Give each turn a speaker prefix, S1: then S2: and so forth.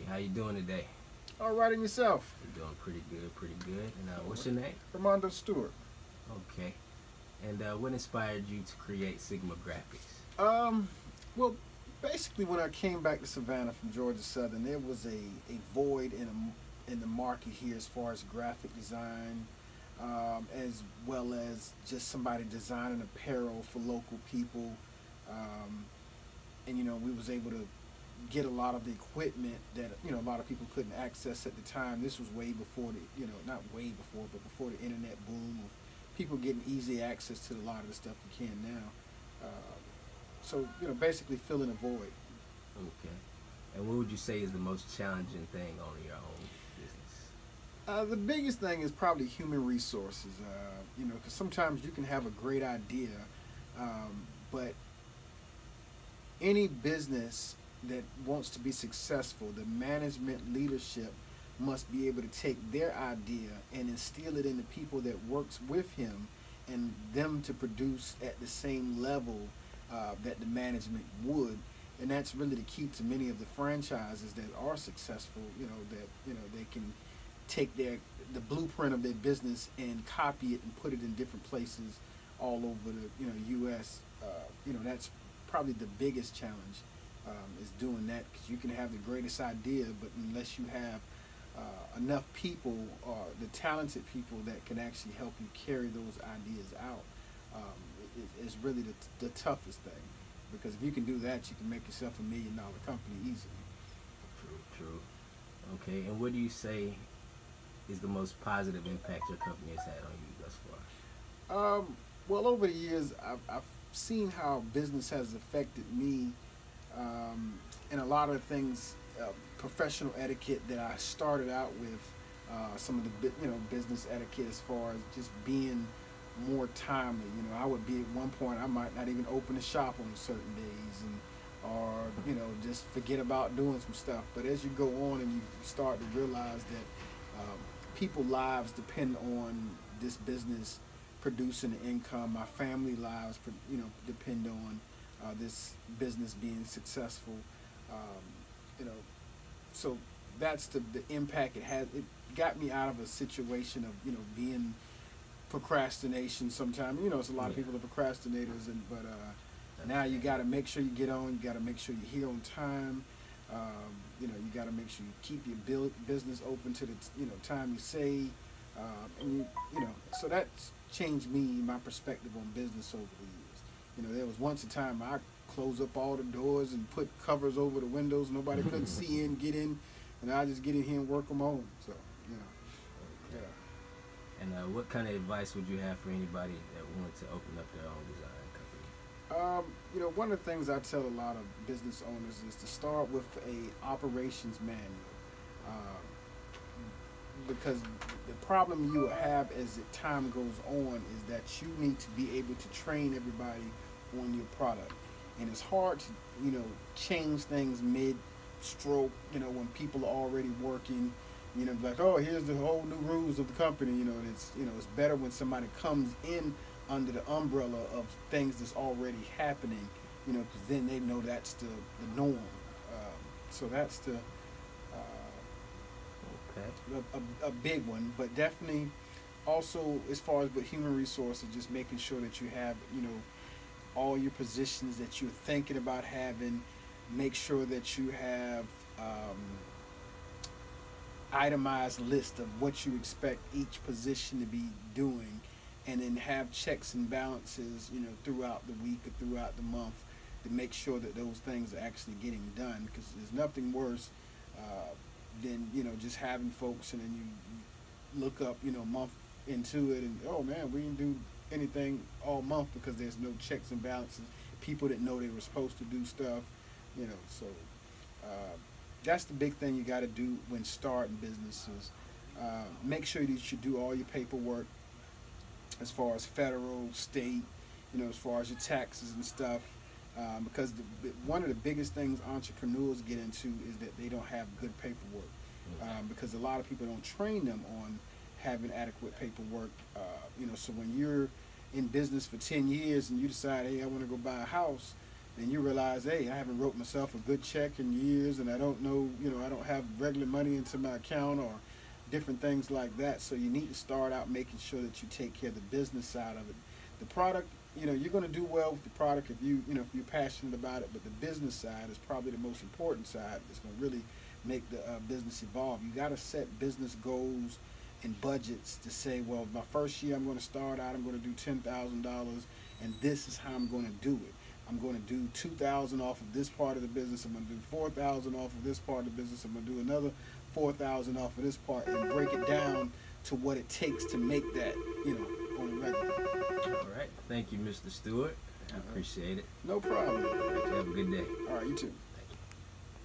S1: How you doing today?
S2: All right, and yourself?
S1: I'm doing pretty good, pretty good. And what's your name?
S2: Armando Stewart.
S1: Okay. And what inspired you to create Sigma Graphics?
S2: Well, basically, when I came back to Savannah from Georgia Southern, there was a void in the market here as far as graphic design, as well as just somebody designing apparel for local people. And we was able to get a lot of the equipment that a lot of people couldn't access at the time. This was way before not way before, but before the internet boom of people getting easy access to a lot of the stuff you can now. So basically filling a void.
S1: Okay. And what would you say is the most challenging thing on your own business?
S2: The biggest thing is probably human resources. Because sometimes you can have a great idea, but any business that wants to be successful, the management leadership must be able to take their idea and instill it in the people that works with him, and them to produce at the same level that the management would. And that's really the key to many of the franchises that are successful. They can take the blueprint of their business and copy it and put it in different places all over the U.S. That's probably the biggest challenge, is doing that, because you can have the greatest idea, but unless you have enough people, or the talented people that can actually help you carry those ideas out, is really the toughest thing. Because if you can do that, you can make yourself $1 million company easily.
S1: True. Okay, and what do you say is the most positive impact your company has had on you thus far?
S2: Well, over the years, I've seen how business has affected me, and a lot of things, professional etiquette that I started out with, some of the business etiquette as far as just being more timely. I would be at one point, I might not even open the shop on certain days, or just forget about doing some stuff. But as you go on and you start to realize that people's lives depend on this business producing an income, my family lives depend on this business being successful. So that's the impact it has. It got me out of a situation of being procrastination sometimes. It's a lot of people are procrastinators, but now you got to make sure you get on. You got to make sure you're here on time. You got to make sure you keep your business open to the time you say. And so that's changed my perspective on business over the years. There was once a time I closed up all the doors and put covers over the windows. Nobody couldn't see in, get in, and I just get in here and work from home. So,
S1: Okay. Yeah. And what kind of advice would you have for anybody that wanted to open up their own design company?
S2: One of the things I tell a lot of business owners is to start with a operations manual. Because the problem you will have as the time goes on is that you need to be able to train everybody on your product. And it's hard to, change things mid-stroke, when people are already working, like, oh, here's the whole new rules of the company. It's better when somebody comes in under the umbrella of things that's already happening, because then they know that's the norm. So that's a big one. But definitely also, as far as with human resources, just making sure that you have, all your positions that you're thinking about having. Make sure that you have itemized list of what you expect each position to be doing, and then have checks and balances, throughout the week or throughout the month, to make sure that those things are actually getting done. Because there's nothing worse than just having folks, and then you look up a month into it, and oh man, we didn't do anything all month because there's no checks and balances. People that know they were supposed to do stuff, so that's the big thing you got to do when starting businesses. Make sure that you do all your paperwork as far as federal, state, as far as your taxes and stuff, because one of the biggest things entrepreneurs get into is that they don't have good paperwork, because a lot of people don't train them on having adequate paperwork. So when you're in business for 10 years and you decide, hey, I want to go buy a house, then you realize, hey, I haven't wrote myself a good check in years, and I don't know, I don't have regular money into my account or different things like that. So you need to start out making sure that you take care of the business side of it. The product, you're going to do well with the product if if you're passionate about it, but the business side is probably the most important side. It's going to really make the business evolve. You got to set business goals and budgets to say, well, my first year I'm going to start out, I'm going to do $10,000, and this is how I'm going to do it. I'm going to do $2,000 off of this part of the business. I'm going to do $4,000 off of this part of the business. I'm going to do another $4,000 off of this part, and break it down to what it takes to make that, on a regular.
S1: All right. Thank you, Mr. Stewart. I appreciate it.
S2: No problem.
S1: All right, you have a good day.
S2: All right, you too.